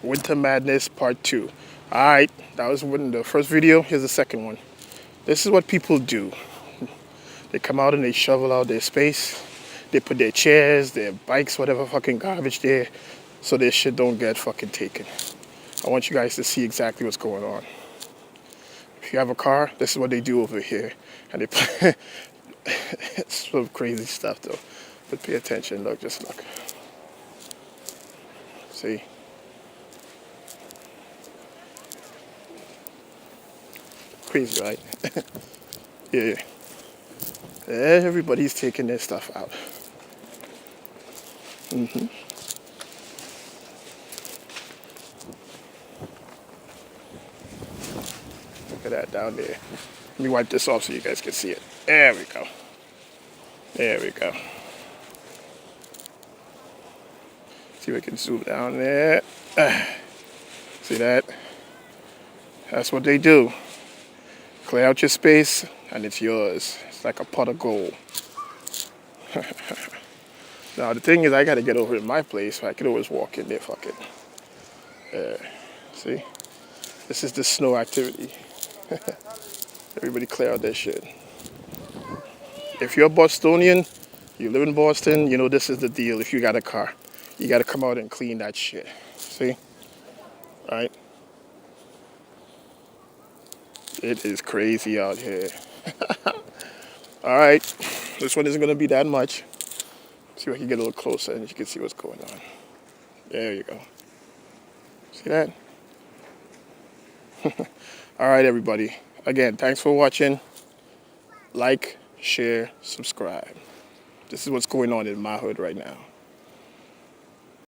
Winter Madness Part 2. Alright, that was the first video. Here's the second one. This is what people do. They come out and they shovel out their space. They put their chairs, their bikes, whatever fucking garbage there, so their shit don't get fucking taken. I want you guys to see exactly what's going on. If you have a car, this is what they do over here. And they put it's some crazy stuff though. But pay attention, look, just look. See? Crazy, right? Yeah. Everybody's taking their stuff out. Look at that down there. Let me wipe this off so you guys can see it. There we go. There we go. See if we can zoom down there. See that? That's what they do. Clear out your space and it's yours. It's like a pot of gold. Now the thing is, I gotta get over in my place. I could always walk in there, fuck it. See? This is the snow activity. Everybody clear out their shit. If you're a Bostonian, you live in Boston, you know this is the deal. If you got a car, you gotta come out and clean that shit. See? Right? It is crazy out here. Alright, this one isn't gonna be that much. See if I can get a little closer and you can see what's going on. There you go. See that? Alright, everybody. Again, thanks for watching. Like, share, subscribe. This is what's going on in my hood right now.